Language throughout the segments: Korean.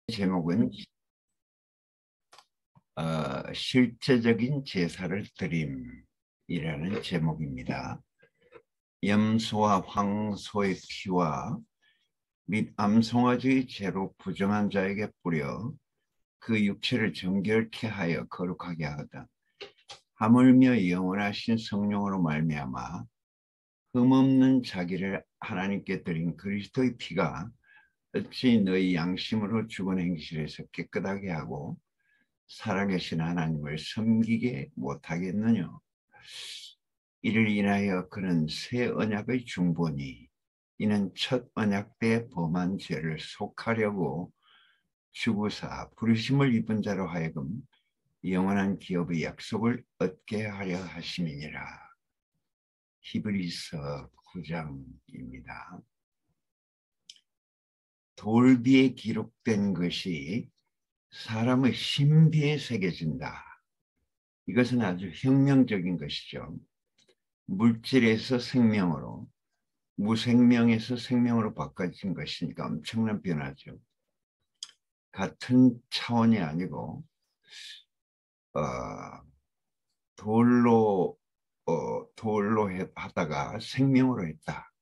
제목은 실제적인 제사를 드림이라는 제목입니다. 염소와 황소의 피와 및 암송아지의 죄로 부정한 자에게 뿌려 그 육체를 정결케 하여 거룩하게 하거든. 하물며 영원하신 성령으로 말미암아 흠없는 자기를 하나님께 드린 그리스도의 피가 어찌 너희 양심으로 죽은 행실에서 깨끗하게 하고 살아계신 하나님을 섬기게 못하겠느냐. 이를 인하여 그는 새 언약의 중보니 이는 첫 언약 때 범한 죄를 속하려고 죽으사 부르심을 입은 자로 하여금 영원한 기업의 약속을 얻게 하려 하심이니라. 히브리서 9장입니다. 돌비에 기록된 것이 사람의 신비에 새겨진다. 이것은 아주 혁명적인 것이죠. 물질에서 생명으로, 무생명에서 생명으로 바꿔진 것이니까 엄청난 변화죠. 같은 차원이 아니고 돌로 하다가 생명으로 했다.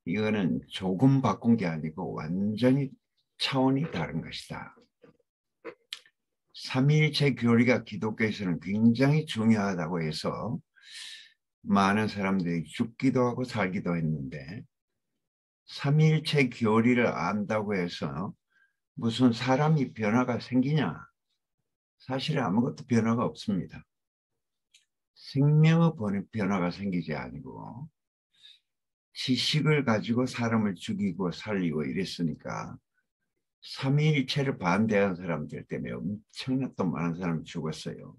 이거는 조금 바꾼 게 아니고 완전히 차원이 다른 것이다. 삼위일체 교리가 기독교에서는 굉장히 중요하다고 해서 많은 사람들이 죽기도 하고 살기도 했는데, 삼위일체 교리를 안다고 해서 무슨 사람이 변화가 생기냐? 사실 아무것도 변화가 없습니다. 생명의 변화가 생기지 아니고 지식을 가지고 사람을 죽이고 살리고 이랬으니까 삼위일체를 반대하는 사람들 때문에 엄청나게 또 많은 사람이 죽었어요.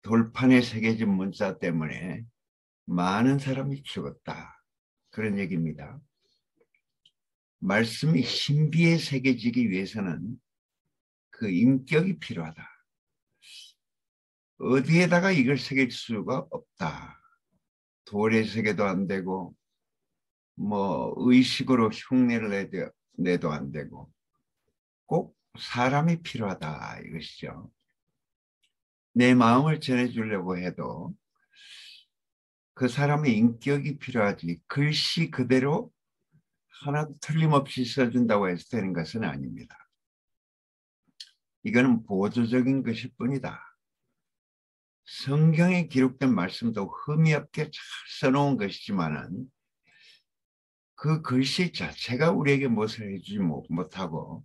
돌판에 새겨진 문자 때문에 많은 사람이 죽었다. 그런 얘기입니다. 말씀이 신비에 새겨지기 위해서는 그 인격이 필요하다. 어디에다가 이걸 새길 수가 없다. 돌에 새겨도 안 되고 의식으로 흉내를 내도 안 되고 꼭 사람이 필요하다 이것이죠. 내 마음을 전해주려고 해도 그 사람의 인격이 필요하지 글씨 그대로 하나도 틀림없이 써준다고 해서 되는 것은 아닙니다. 이거는 보조적인 것일 뿐이다. 성경에 기록된 말씀도 흠이 없게 잘 써놓은 것이지만은 그 글씨 자체가 우리에게 무엇을 해주지 못하고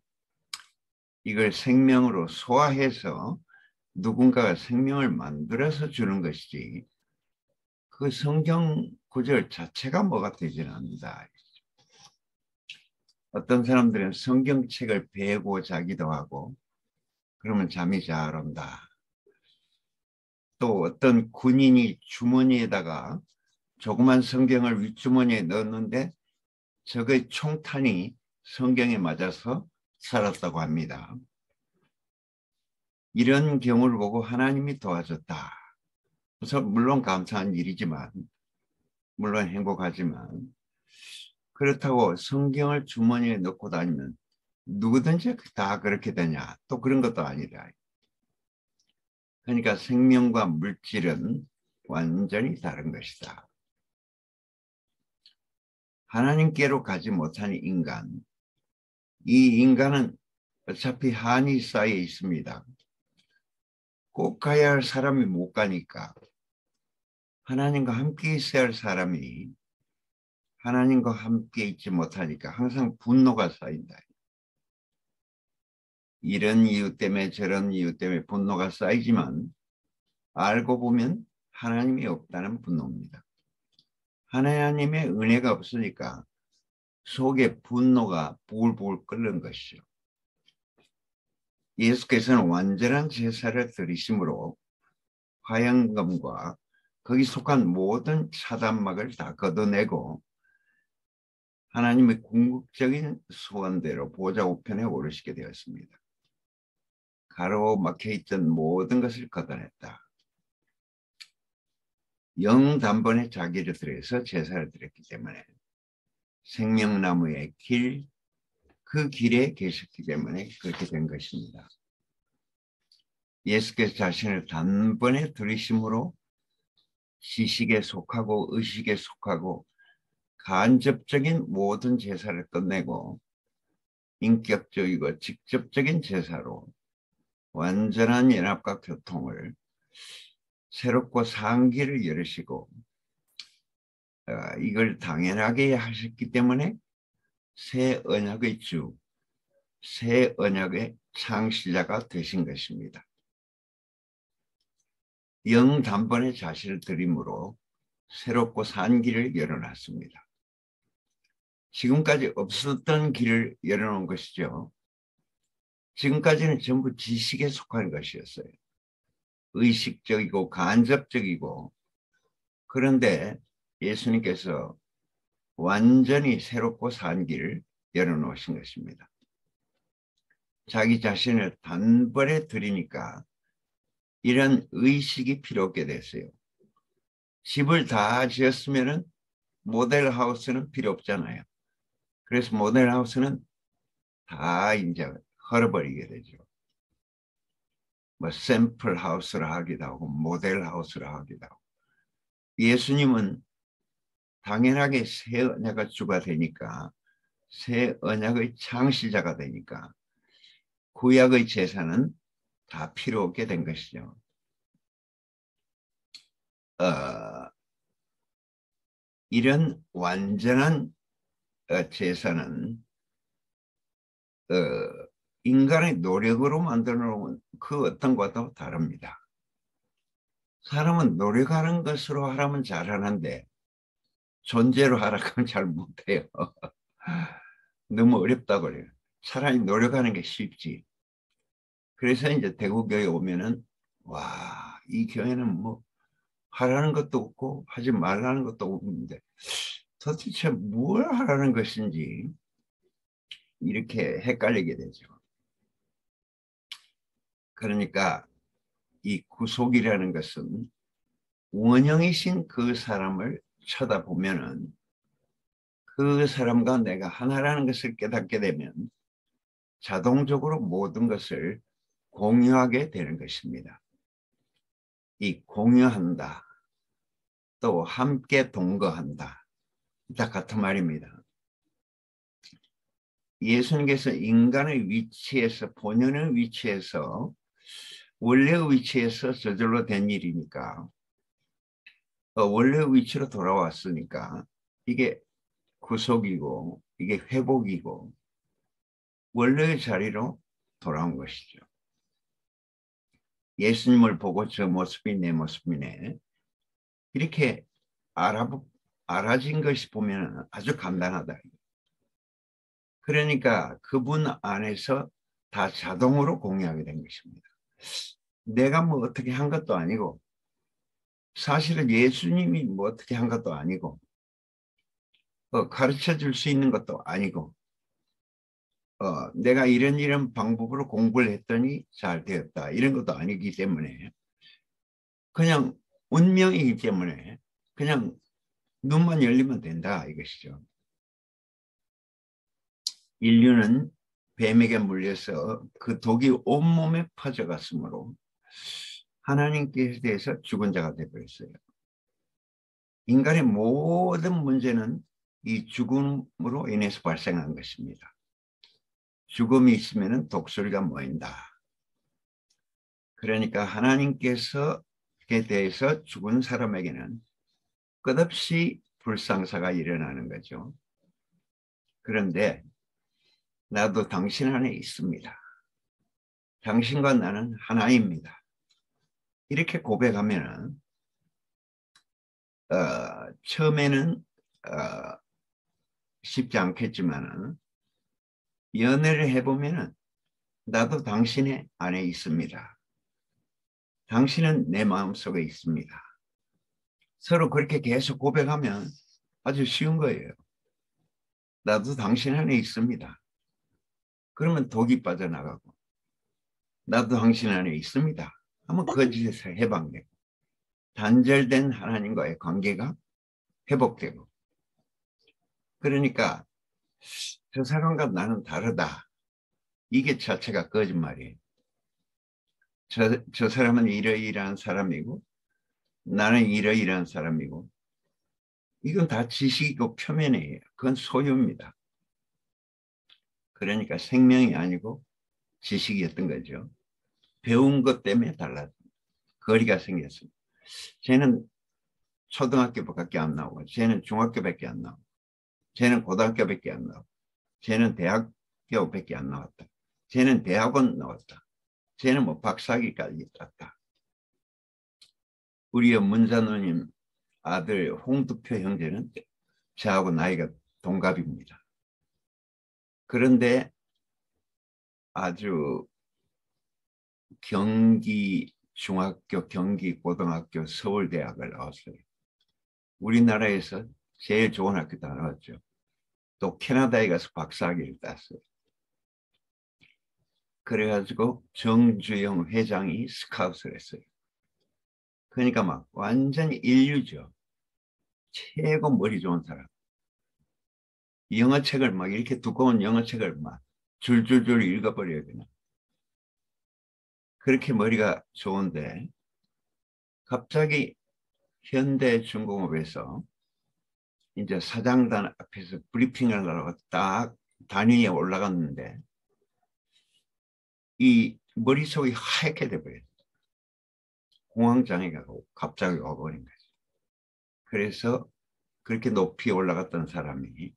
이걸 생명으로 소화해서 누군가가 생명을 만들어서 주는 것이지 그 성경 구절 자체가 뭐가 되지는 않는다. 어떤 사람들은 성경책을 베고 자기도 하고 그러면 잠이 잘 온다. 또 어떤 군인이 주머니에다가 조그만 성경을 윗주머니에 넣었는데 적의 총탄이 성경에 맞아서 살았다고 합니다. 이런 경우를 보고 하나님이 도와줬다. 그래서 물론 감사한 일이지만, 물론 행복하지만, 그렇다고 성경을 주머니에 넣고 다니면 누구든지 다 그렇게 되냐? 또 그런 것도 아니다. 그러니까 생명과 물질은 완전히 다른 것이다. 하나님께로 가지 못한 인간, 이 인간은 어차피 한이 쌓여 있습니다. 꼭 가야 할 사람이 못 가니까 하나님과 함께 있어야 할 사람이 하나님과 함께 있지 못하니까 항상 분노가 쌓인다. 이런 이유 때문에 저런 이유 때문에 분노가 쌓이지만 알고 보면 하나님이 없다는 분노입니다. 하나님의 은혜가 없으니까 속에 분노가 부글부글 끓는 것이죠. 예수께서는 완전한 제사를 드리심으로 화양검과 거기 속한 모든 차단막을 다 걷어내고 하나님의 궁극적인 소원대로 보좌 우편에 오르시게 되었습니다. 가로막혀있던 모든 것을 걷어냈다. 영단번에 자기를 들여서 제사를 드렸기 때문에 생명나무의 길, 그 길에 계셨기 때문에 그렇게 된 것입니다. 예수께서 자신을 단번에 들이심으로 지식에 속하고 의식에 속하고 간접적인 모든 제사를 끝내고 인격적이고 직접적인 제사로 완전한 연합과 교통을 새롭고 산 길을 열으시고 이걸 당연하게 하셨기 때문에 새 언약의 주, 새 언약의 창시자가 되신 것입니다. 영 단번에 자신을 드림으로 새롭고 산 길을 열어놨습니다. 지금까지 없었던 길을 열어놓은 것이죠. 지금까지는 전부 지식에 속한 것이었어요. 의식적이고 간접적이고, 그런데 예수님께서 완전히 새롭고 산 길을 열어놓으신 것입니다. 자기 자신을 단번에 드리니까 이런 의식이 필요 없게 됐어요. 집을 다 지었으면 모델하우스는 필요 없잖아요. 그래서 모델하우스는 다 이제 헐어버리게 되죠. 뭐 샘플 하우스라 하기도 하고 모델 하우스라 하기도 하고. 예수님은 당연하게 새 언약의 주가 되니까, 새 언약의 창시자가 되니까 구약의 제사는 다 필요 없게 된 것이죠. 이런 완전한 제사는 인간의 노력으로 만들어 놓은 그 어떤 것도 다릅니다. 사람은 노력하는 것으로 하라면 잘하는데 존재로 하라고 하면 잘 못해요. 너무 어렵다고 그래요. 차라리 노력하는 게 쉽지. 그래서 이제 대구교회 오면은 와, 이 교회는 뭐 하라는 것도 없고 하지 말라는 것도 없는데 도대체 뭘 하라는 것인지 이렇게 헷갈리게 되죠. 그러니까 이 구속이라는 것은 원형이신 그 사람을 쳐다보면은 그 사람과 내가 하나라는 것을 깨닫게 되면 자동적으로 모든 것을 공유하게 되는 것입니다. 이 공유한다, 또 함께 동거한다, 다 같은 말입니다. 예수님께서 인간의 위치에서, 본연의 위치에서, 원래의 위치에서 저절로 된 일이니까, 원래의 위치로 돌아왔으니까 이게 구속이고 이게 회복이고 원래의 자리로 돌아온 것이죠. 예수님을 보고 저 모습이 내 모습이네, 이렇게 알아진 것이 보면 아주 간단하다. 그러니까 그분 안에서 다 자동으로 공유하게 된 것입니다. 내가 뭐 어떻게 한 것도 아니고, 사실은 예수님이 뭐 어떻게 한 것도 아니고, 가르쳐 줄 수 있는 것도 아니고, 내가 이런 방법으로 공부를 했더니 잘 되었다, 이런 것도 아니기 때문에, 그냥 운명이기 때문에 그냥 눈만 열리면 된다, 이것이죠. 인류는 뱀에게 물려서 그 독이 온몸에 퍼져갔으므로 하나님께 대해서 죽은 자가 되어버렸어요. 인간의 모든 문제는 이 죽음으로 인해서 발생한 것입니다. 죽음이 있으면 독소리가 모인다. 그러니까 하나님께서에 대해서 죽은 사람에게는 끝없이 불상사가 일어나는 거죠. 그런데 나도 당신 안에 있습니다. 당신과 나는 하나입니다. 이렇게 고백하면 처음에는 쉽지 않겠지만 연애를 해보면 나도 당신의 안에 있습니다. 당신은 내 마음속에 있습니다. 서로 그렇게 계속 고백하면 아주 쉬운 거예요. 나도 당신 안에 있습니다. 그러면 독이 빠져나가고, 나도 당신 안에 있습니다 하면 거짓에서 해방되고, 단절된 하나님과의 관계가 회복되고, 그러니까 저 사람과 나는 다르다. 이게 자체가 거짓말이에요. 저 사람은 이러이러한 사람이고 나는 이러이러한 사람이고 이건 다 지식이고 표면이에요. 그건 소유입니다. 그러니까 생명이 아니고 지식이었던 거죠. 배운 것 때문에 달라 거리가 생겼습니다. 쟤는 초등학교밖에 안 나오고 쟤는 중학교밖에 안 나오고 쟤는 고등학교밖에 안 나오고 쟤는 대학교밖에 안 나왔다. 쟤는 대학원 나왔다. 쟤는 뭐 박사학위까지 땄다. 우리의 문자누님 아들 홍두표 형제는 저하고 나이가 동갑입니다. 그런데 아주 경기 중학교, 경기 고등학교, 서울대학을 나왔어요. 우리나라에서 제일 좋은 학교 다 나왔죠. 또 캐나다에 가서 박사학위를 땄어요. 그래가지고 정주영 회장이 스카웃을 했어요. 그러니까 막 완전히 인류죠. 최고 머리 좋은 사람. 영어책을 막 이렇게 두꺼운 영어책을 막 줄줄줄 읽어버려요, 그냥. 그렇게 머리가 좋은데 갑자기 현대중공업에서 이제 사장단 앞에서 브리핑을 하려고 딱 단위에 올라갔는데 이 머릿속이 하얗게 돼버렸어요. 공황장애가 갑자기 와버린 거죠. 그래서 그렇게 높이 올라갔던 사람이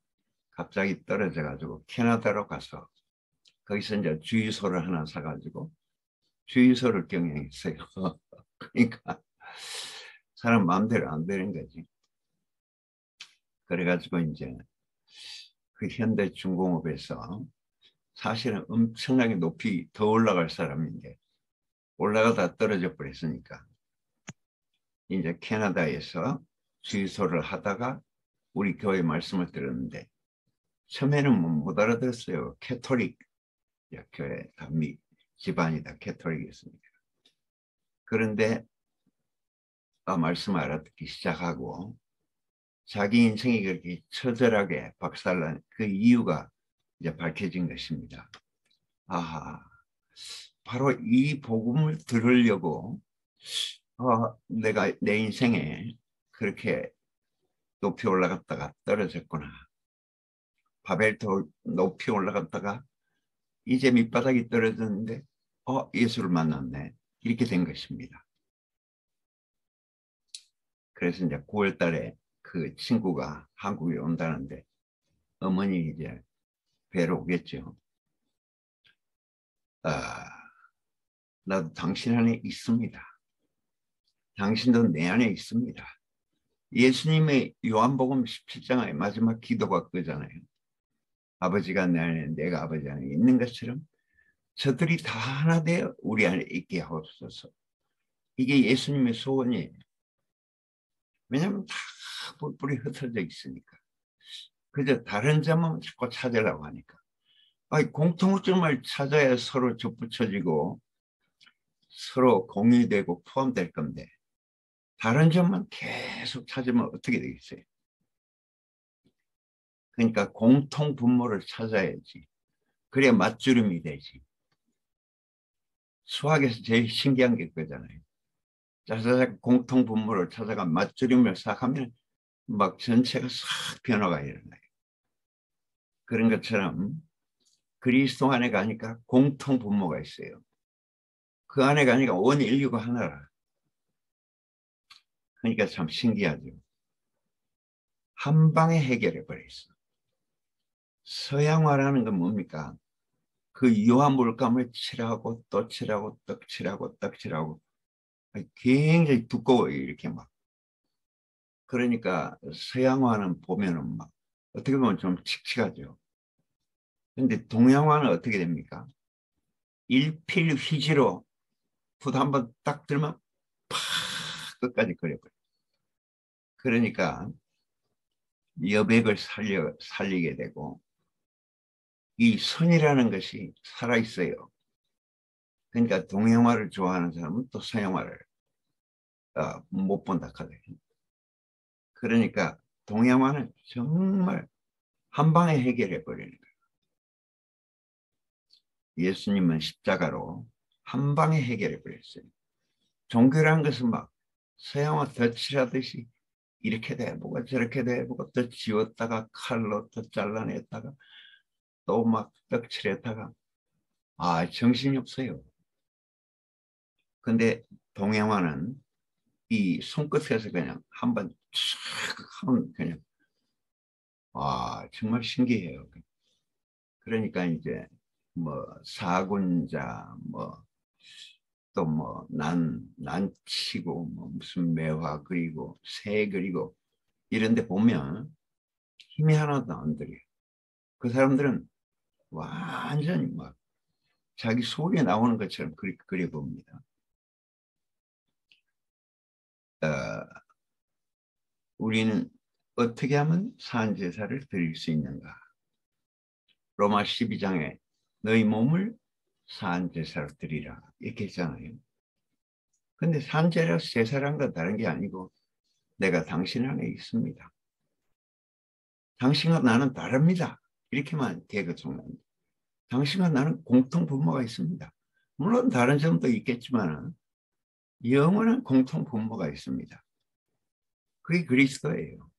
갑자기 떨어져 가지고 캐나다로 가서 거기서 이제 주유소를 하나 사가지고 주유소를 경영했어요. 그러니까 사람 마음대로 안 되는 거지. 그래가지고 이제 그 현대중공업에서 사실은 엄청나게 높이 더 올라갈 사람인데 올라가다 떨어져 버렸으니까 이제 캐나다에서 주유소를 하다가 우리 교회 말씀을 들었는데 처음에는 못 알아들었어요. 캐톨릭 교회 집안이다 캐톨릭이었습니다. 그런데 말씀 알아듣기 시작하고 자기 인생이 그렇게 처절하게 박살난 그 이유가 이제 밝혀진 것입니다. 아하, 바로 이 복음을 들으려고 내가 내 인생에 그렇게 높이 올라갔다가 떨어졌구나. 바벨탑 높이 올라갔다가 이제 밑바닥이 떨어졌는데 예수를 만났네. 이렇게 된 것입니다. 그래서 이제 9월 달에 그 친구가 한국에 온다는데 어머니 이제 뵈러 오겠죠. 나도 당신 안에 있습니다. 당신도 내 안에 있습니다. 예수님의 요한복음 17장의 마지막 기도가 그거잖아요. 아버지가 내 안에 내가 아버지 안에 있는 것처럼 저들이 다 하나 되어 우리 안에 있게 하옵소서. 이게 예수님의 소원이에요. 왜냐하면 다 뿔뿔이 흩어져 있으니까. 그저 다른 점만 자꾸 찾으려고 하니까. 공통점을 찾아야 서로 접붙여지고 서로 공유되고 포함될 건데 다른 점만 계속 찾으면 어떻게 되겠어요? 그러니까 공통 분모를 찾아야지. 그래야 맞주름이 되지. 수학에서 제일 신기한 게 그거잖아요. 자자자 공통 분모를 찾아가 맞주름을 싹 하면 막 전체가 싹 변화가 일어나요. 그런 것처럼 그리스도 안에 가니까 공통 분모가 있어요. 그 안에 가니까 온 인류가 하나라. 그러니까 참 신기하죠. 한 방에 해결해 버렸어. 서양화라는 건 뭡니까? 그 유화 물감을 칠하고 또 칠하고 또 칠하고 또 칠하고 굉장히 두꺼워요. 이렇게 막. 그러니까 서양화는 보면은 막 어떻게 보면 좀 칙칙하죠. 근데 동양화는 어떻게 됩니까? 일필휘지로 붓 한번 딱 들면 팍 끝까지 그려버려요. 그러니까 여백을 살리게 되고 이 선이라는 것이 살아있어요. 그러니까 동양화를 좋아하는 사람은 또 서양화를 못 본다 하거든요. 그러니까 동양화는 정말 한 방에 해결해 버리는 거예요. 예수님은 십자가로 한 방에 해결해 버렸어요. 종교라는 것은 막 서양화 덧칠하듯이 이렇게 돼 보고 저렇게 돼 보고 또 지웠다가 칼로 또 잘라냈다가 또 막 떡칠했다가 정신이 없어요. 근데 동양화는 이 손끝에서 그냥 한번 촥 하면 그냥 정말 신기해요. 그러니까 이제 뭐 사군자 뭐 또 뭐 난치고 뭐 무슨 매화 그리고 새 그리고 이런 데 보면 힘이 하나도 안 들어요. 그 사람들은 완전히 막 자기 속에 나오는 것처럼 그려봅니다. 우리는 어떻게 하면 산제사를 드릴 수 있는가? 로마 12장에 너희 몸을 산제사로 드리라 이렇게 했잖아요. 근데 산제라 제사랑과 다른 게 아니고 내가 당신 안에 있습니다. 당신과 나는 다릅니다. 이렇게만 대거종합니다. 당신과 나는 공통 분모가 있습니다. 물론 다른 점도 있겠지만 영원한 공통 분모가 있습니다. 그게 그리스도예요.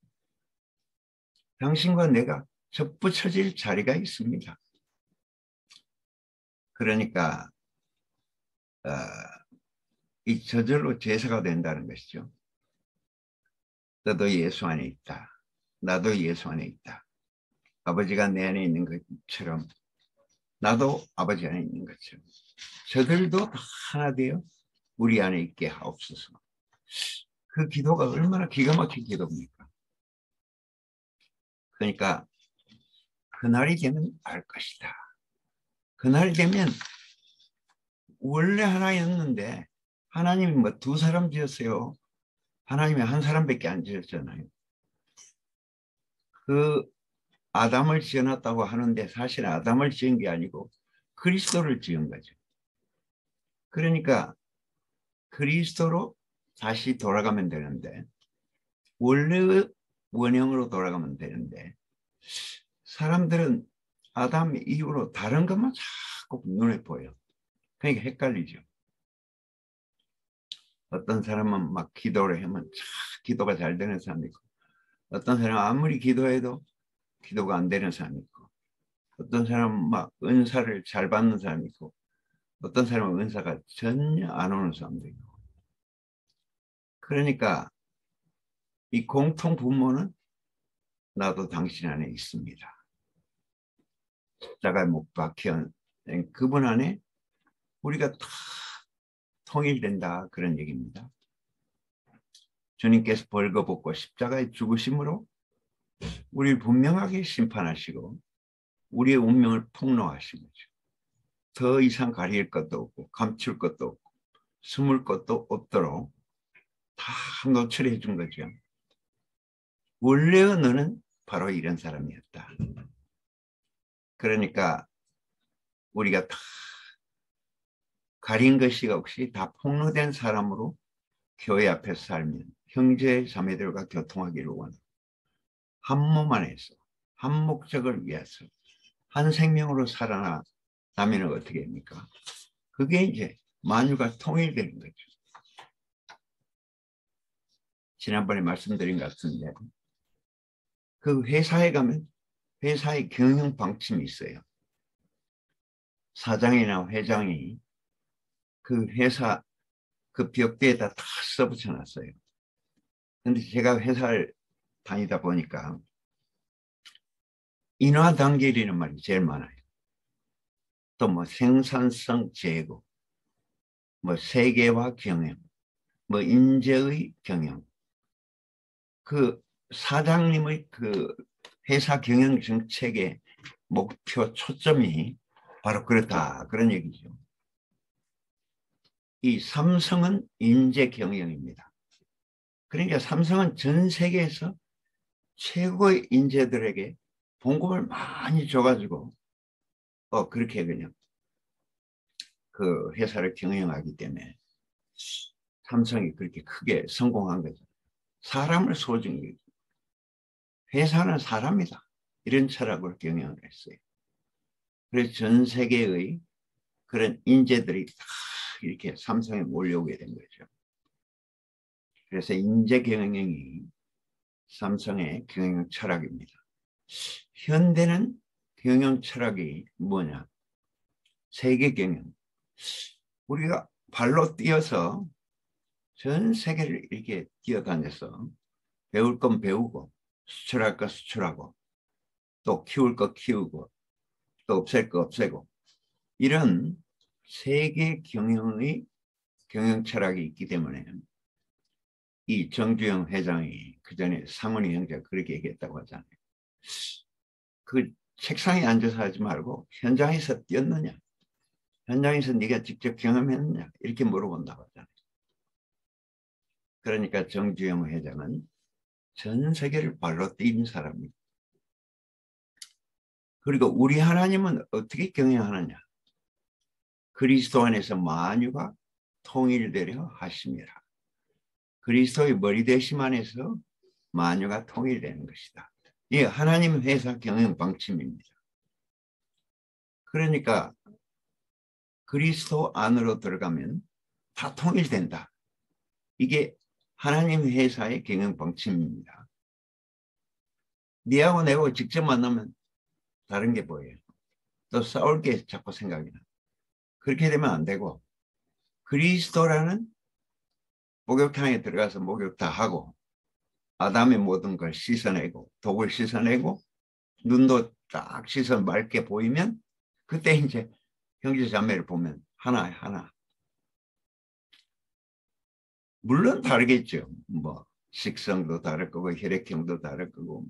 당신과 내가 접붙여질 자리가 있습니다. 그러니까 이 저절로 제사가 된다는 것이죠. 너도 예수 안에 있다. 나도 예수 안에 있다. 아버지가 내 안에 있는 것처럼 나도 아버지 안에 있는 것처럼 저들도 하나 되어 우리 안에 있게 하옵소서. 그 기도가 얼마나 기가 막힌 기도입니까? 그러니까 그날이 되면 알 것이다. 그날이 되면 원래 하나였는데 하나님이 뭐 두 사람 지었어요. 하나님이 한 사람밖에 안 지었잖아요. 그 아담을 지어놨다고 하는데 사실 아담을 지은 게 아니고 그리스도를 지은 거죠. 그러니까 그리스도로 다시 돌아가면 되는데 원래의 원형으로 돌아가면 되는데 사람들은 아담 이후로 다른 것만 자꾸 눈에 보여. 그러니까 헷갈리죠. 어떤 사람은 막 기도를 하면 기도가 잘 되는 사람이 있고 어떤 사람은 아무리 기도해도 기도가 안 되는 사람이 있고 어떤 사람은 막 은사를 잘 받는 사람이 있고 어떤 사람은 은사가 전혀 안 오는 사람도 있고 그러니까 이 공통 분모는 나도 당신 안에 있습니다. 십자가에 못 박혀 그분 안에 우리가 다 통일된다 그런 얘기입니다. 주님께서 벌거벗고 십자가에 죽으심으로 우리를 분명하게 심판하시고 우리의 운명을 폭로하신 거죠. 더 이상 가릴 것도 없고 감출 것도 없고 숨을 것도 없도록 다 노출해 준 거죠. 원래의 너는 바로 이런 사람이었다. 그러니까 우리가 다 가린 것이 없이 다 폭로된 사람으로 교회 앞에서 살면 형제 자매들과 교통하기를 원하고 한 몸 안에서 한 목적을 위해서 한 생명으로 살아나면 어떻게 됩니까? 그게 이제 만유가 통일되는 거죠. 지난번에 말씀드린 것 같은데 그 회사에 가면 회사의 경영 방침이 있어요. 사장이나 회장이 그 회사 그 벽대에다 다 써붙여 놨어요. 근데 제가 회사를 다니다 보니까 인화단결이라는 말이 제일 많아요. 또 뭐 생산성 제고, 뭐 세계화 경영, 뭐 인재의 경영. 그 사장님의 그 회사 경영 정책의 목표 초점이 바로 그렇다 그런 얘기죠. 이 삼성은 인재 경영입니다. 그러니까 삼성은 전 세계에서 최고의 인재들에게 봉급을 많이 줘가지고 그렇게 그냥 그 회사를 경영하기 때문에 삼성이 그렇게 크게 성공한 거죠. 사람을 소중히 회사는 사람이다. 이런 철학을 경영을 했어요. 그래서 전 세계의 그런 인재들이 다 이렇게 삼성에 몰려오게 된 거죠. 그래서 인재 경영이 삼성의 경영 철학입니다. 현대는 경영 철학이 뭐냐? 세계 경영. 우리가 발로 뛰어서 전 세계를 이렇게 뛰어다녀서 배울 건 배우고 수출할 거 수출하고 또 키울 거 키우고 또 없앨 거 없애고 이런 세계 경영의 경영 철학이 있기 때문에 이 정주영 회장이 그 전에 상훈이 형제가 그렇게 얘기했다고 하잖아요. 그 책상에 앉아서 하지 말고 현장에서 뛰었느냐, 현장에서 네가 직접 경험했느냐 이렇게 물어본다고 하잖아요. 그러니까 정주영 회장은 전 세계를 발로 뛴 사람입니다. 그리고 우리 하나님은 어떻게 경영하느냐? 그리스도 안에서 만유가 통일되려 하심이라. 그리스도의 머리 대심 안에서 만유가 통일되는 것이다. 이게 하나님 회사 경영 방침입니다. 그러니까 그리스도 안으로 들어가면 다 통일된다. 이게 하나님 회사의 경영 방침입니다. 네하고 내하고 직접 만나면 다른 게 보여요. 또 싸울 게 자꾸 생각이 나. 그렇게 되면 안 되고 그리스도라는 목욕탕에 들어가서 목욕 다 하고 아담의 모든 걸 씻어내고 독을 씻어내고 눈도 딱 씻어 맑게 보이면 그때 이제 형제 자매를 보면 하나야 하나. 물론 다르겠죠. 뭐 식성도 다를 거고 혈액형도 다를 거고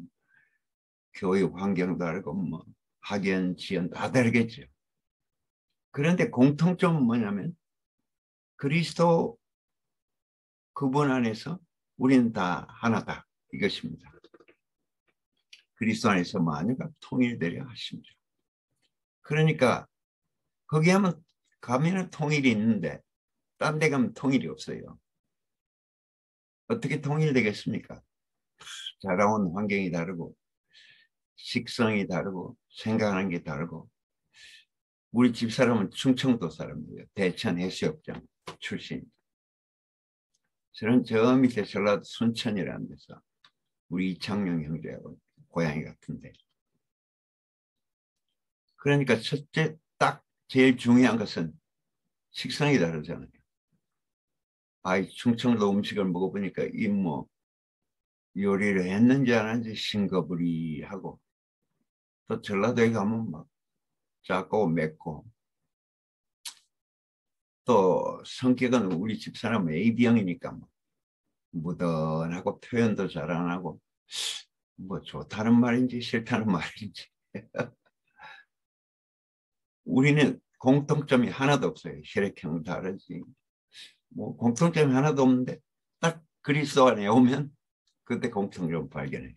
교육 환경도 다르고 뭐 학연 지연 다 다르겠죠. 그런데 공통점은 뭐냐면 그리스도 그분 안에서 우리는 다 하나다 이것입니다. 그리스도 안에서 만유가 통일되려 하십니다. 그러니까 거기 가면은 통일이 있는데 딴 데 가면 통일이 없어요. 어떻게 통일되겠습니까? 자라온 환경이 다르고 식성이 다르고 생각하는 게 다르고 우리 집사람은 충청도 사람이에요. 대천 해수욕장 출신. 저는 저 밑에 전라도 순천이라는 데서 우리 이창용 형제하고 고향이 같은데 그러니까 첫째 딱 제일 중요한 것은 식성이 다르잖아요. 충청도 음식을 먹어보니까 이 뭐 요리를 했는지 안 했는지 싱거부리하고 또 전라도에 가면 막 작고 맵고 또 성격은 우리 집사람 AB형이니까 뭐 무던하고 표현도 잘 안 하고 뭐 좋다는 말인지 싫다는 말인지 우리는 공통점이 하나도 없어요. 혈액형 다르지 뭐 공통점이 하나도 없는데 딱 그리스도 안에 오면 그때 공통점을 발견해요.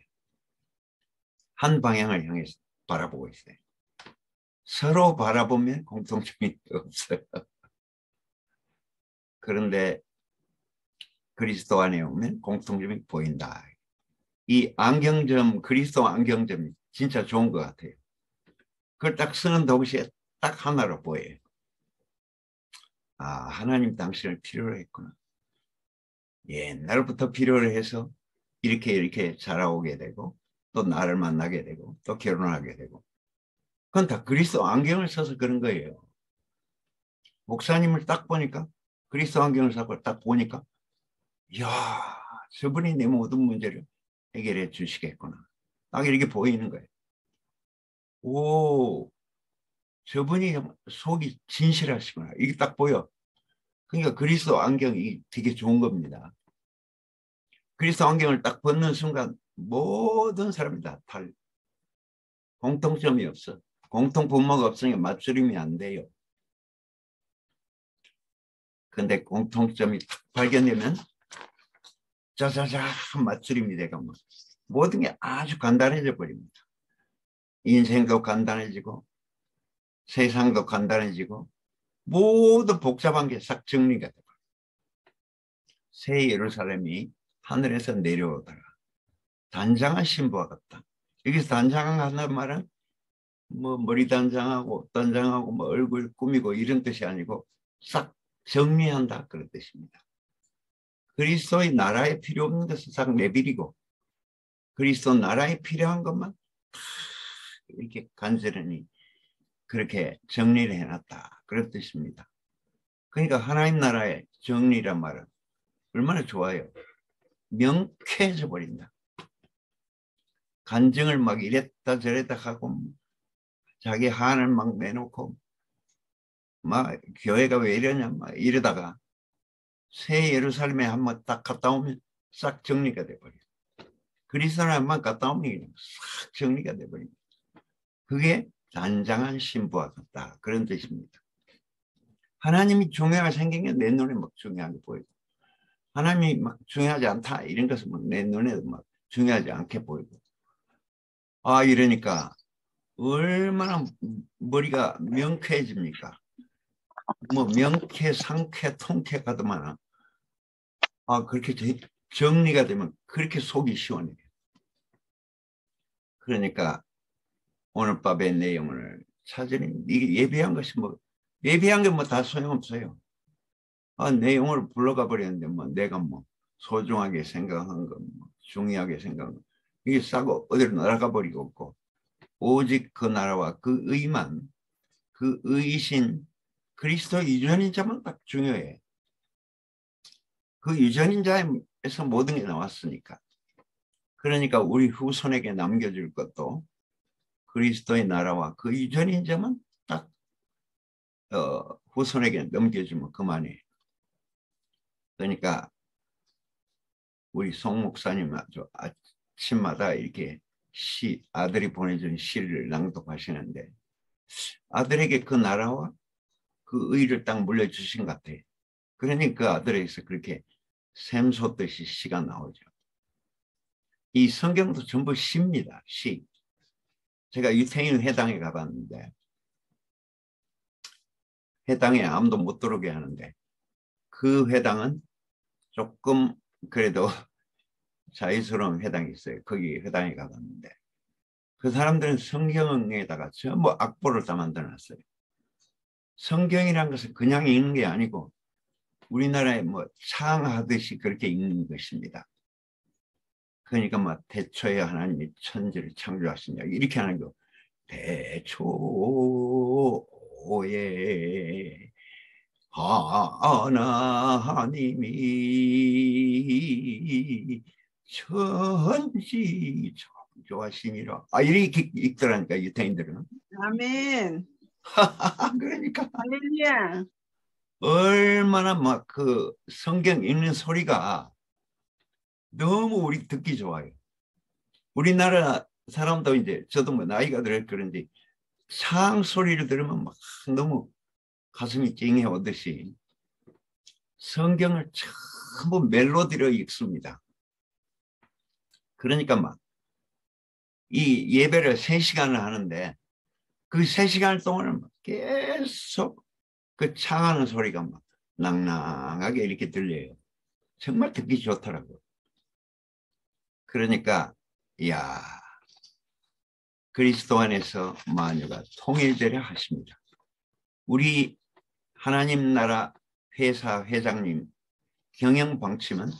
한 방향을 향해서 바라보고 있어요. 서로 바라보면 공통점이 없어요. 그런데 그리스도 안에 오면 공통점이 보인다. 이 안경점, 그리스도 안경점이 진짜 좋은 것 같아요. 그걸 딱 쓰는 동시에 딱 하나로 보여요. 하나님 당신을 필요로 했구나. 옛날부터 필요로 해서 이렇게 자라오게 되고 또 나를 만나게 되고 또 결혼하게 되고 그건 다 그리스도 안경을 써서 그런 거예요. 목사님을 딱 보니까 그리스도 안경을 쓰고 딱 보니까 이야 저분이 내 모든 문제를 해결해 주시겠구나. 딱 이렇게 보이는 거예요. 오 저분이 속이 진실하시구나. 이게 딱 보여. 그러니까 그리스도 안경이 되게 좋은 겁니다. 그리스도 안경을 딱 벗는 순간 모든 사람이 다 공통점이 없어. 공통 분모가 없으니까 맞추림이 안 돼요. 근데 공통점이 딱 발견되면 자자자 맞추림이 되고 모든 게 아주 간단해져 버립니다. 인생도 간단해지고 세상도 간단해지고 모두 복잡한 게 싹 정리가 되고 새 예루살렘이 하늘에서 내려오다가 단장한 신부와 같다. 여기서 단장한다는 말은 뭐 머리 단장하고 단장하고 뭐 얼굴 꾸미고 이런 뜻이 아니고 싹 정리한다 그런 뜻입니다. 그리스도의 나라에 필요 없는 것을 싹 내버리고 그리스도 나라에 필요한 것만 이렇게 간절히 그렇게 정리를 해놨다 그런 뜻입니다. 그러니까 하나님 나라의 정리란 말은 얼마나 좋아요. 명쾌해져 버린다. 간증을 막 이랬다 저랬다 하고 자기 한을 막 내놓고 막 교회가 왜 이러냐 막 이러다가 새 예루살렘에 한번 딱 갔다 오면 싹 정리가 돼버려요. 그리스도를 한번 갔다 오면 싹 정리가 돼버립니다. 그게 단장한 신부와 같다 그런 뜻입니다. 하나님이 중요하게 생긴 게 내 눈에 막 중요하게 보이고 하나님이 막 중요하지 않다 이런 것은 막 내 눈에도 막 중요하지 않게 보이고 아 이러니까 얼마나 머리가 명쾌해집니까? 뭐 명쾌, 상쾌, 통쾌 가더만 아 그렇게 정리가 되면 그렇게 속이 시원해요. 그러니까 오늘 밤의 내용을 찾으니 이게 예비한 것이 뭐 예비한 게 뭐 다 소용없어요. 아, 내용으로 불러가 버렸는데 뭐 내가 뭐 소중하게 생각한 거, 뭐 중요하게 생각한 거 이게 싸고 어디로 날아가 버리고 없고 오직 그 나라와 그 의만 그 의신 그리스도 유전인자만 딱 중요해. 그 유전인자에서 모든 게 나왔으니까. 그러니까 우리 후손에게 남겨줄 것도 그리스도의 나라와 그 유전인자만 딱 후손에게 넘겨주면 그만이에요. 그러니까 우리 송 목사님 아주 아침마다 이렇게 아들이 보내준 시를 낭독하시는데 아들에게 그 나라와 그 의를 딱 물려주신 것 같아요. 그러니 그 아들에게서 그렇게 샘솟듯이 시가 나오죠. 이 성경도 전부 시입니다. 시. 제가 유태인 회당에 가봤는데 회당에 아무도 못 들어오게 하는데 그 회당은 조금 그래도 자유스러운 회당이 있어요. 거기 회당에 가봤는데 그 사람들은 성경에다가 전부 악보를 다 만들어놨어요. 성경이란 것은 그냥 읽는 게 아니고 우리나라에 뭐 창하듯이 그렇게 읽는 것입니다. 그러니까 막 태초에 하나님이 천지를 창조하시냐 이렇게 하는 거 태초에 하나님이 천지 창조하시니라 이렇게 읽더라니까 유태인들은. 아멘. 그러니까 할렐루야. 얼마나 막 그 성경 읽는 소리가 너무 우리 듣기 좋아요. 우리나라 사람도 이제 저도 뭐 나이가 들어 그런지 상 소리를 들으면 막 너무 가슴이 찡해 오듯이 성경을 전부 멜로디로 읽습니다. 그러니까 막 이 예배를 3시간을 하는데 그 3시간 동안은 계속 그 창하는 소리가 막 낭낭하게 이렇게 들려요. 정말 듣기 좋더라고요. 그러니까 이야 그리스도 안에서 만유가 통일되려 하십니다. 우리 하나님 나라 회사 회장님 경영 방침은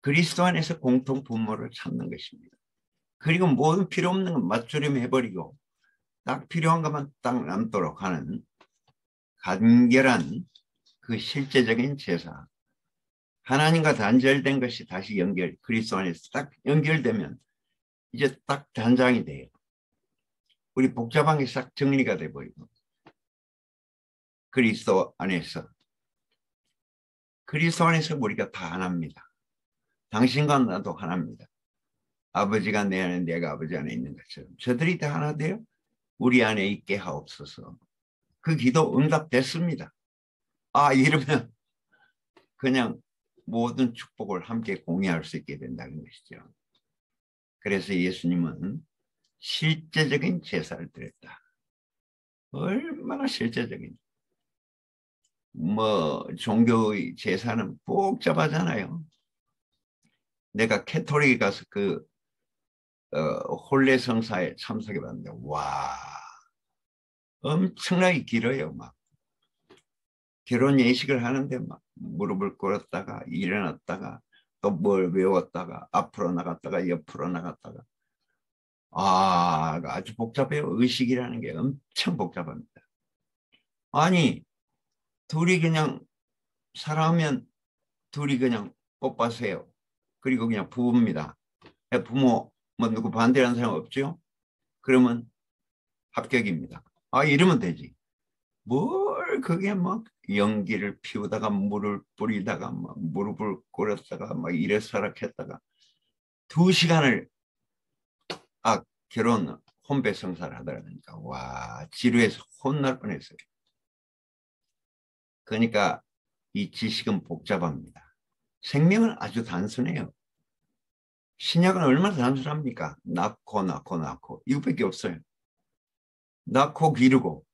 그리스도 안에서 공통 분모를 찾는 것입니다. 그리고 모든 필요 없는 건 맞추림 해버리고 딱 필요한 것만 딱 남도록 하는 간결한 그 실제적인 제사. 하나님과 단절된 것이 다시 그리스도 안에서 딱 연결되면 이제 딱 단장이 돼요. 우리 복잡한 게 싹 정리가 돼버리고 그리스도 안에서 우리가 다 하나입니다. 당신과 나도 하나입니다. 아버지가 내 안에 내가 아버지 안에 있는 것처럼 저들이 다 하나 되어 우리 안에 있게 하옵소서. 그 기도 응답됐습니다. 이러면 그냥 모든 축복을 함께 공유할 수 있게 된다는 것이죠. 그래서 예수님은 실제적인 제사를 드렸다. 얼마나 실제적인 뭐 종교의 제사는 복잡하잖아요. 내가 캐톨릭에 가서 그 혼례성사에 참석해 봤는데 와 엄청나게 길어요. 막 결혼 예식을 하는데 막 무릎을 꿇었다가 일어났다가 또 뭘 외웠다가 앞으로 나갔다가 옆으로 나갔다가 아주 복잡해요. 의식이라는 게 엄청 복잡합니다. 아니 둘이 그냥 사랑하면 둘이 그냥 뽀빠세요. 그리고 그냥 부부입니다. 부모 뭐 누구 반대하는 사람 없죠? 그러면 합격입니다. 이러면 되지. 뭘 그게 막 연기를 피우다가 물을 뿌리다가 막 무릎을 꿇었다가 막 이래서락했다가 2시간을 결혼 혼배성사를 하더라니까 와 지루해서 혼날 뻔했어요. 그러니까 이 지식은 복잡합니다. 생명은 아주 단순해요. 신약은 얼마나 단순합니까? 낳고 이거밖에 없어요. 낳고 기르고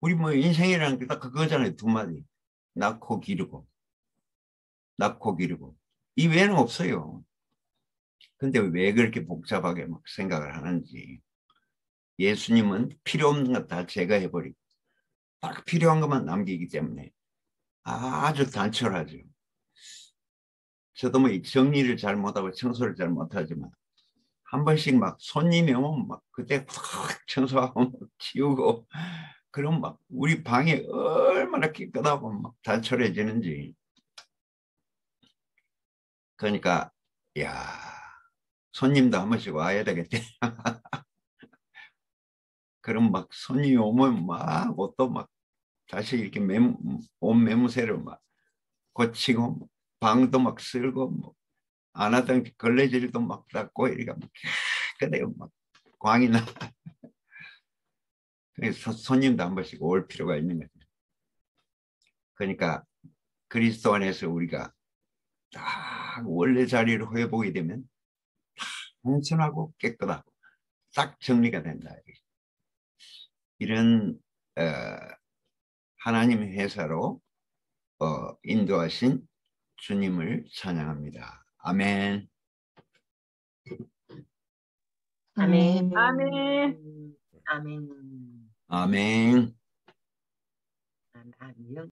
우리 뭐 인생이라는 게 딱 그거잖아요. 2마디 낳고 기르고 이 외에는 없어요. 근데 왜 그렇게 복잡하게 막 생각을 하는지. 예수님은 필요 없는 것 다 제거해버리고 딱 필요한 것만 남기기 때문에 아주 단촐하죠. 저도 뭐 정리를 잘 못하고 청소를 잘 못하지만 한 번씩 막 손님이 오면 막 그때 팍 청소하고 막 치우고 그럼 막 우리 방이 얼마나 깨끗하고 막 단촐해지는지. 그러니까 야 손님도 한 번씩 와야 되겠대. 그럼 막 손님이 오면 막 옷도 막 다시 이렇게 옷 매무새를 막 고치고 방도 막 쓸고 뭐 안 하던 걸레질도 막 닦고 이러니까 막 깨끗해요. 막 광이 나. 그래서 손님도 한 번씩 올 필요가 있는 거죠. 그러니까 그리스도 안에서 우리가 딱 원래 자리를 회복이 되면 단순하고 깨끗하고 딱 정리가 된다. 이런 하나님 회사로 인도하신 주님을 찬양합니다. 아멘. 아멘. 아멘. 아멘. 아멘. 아멘.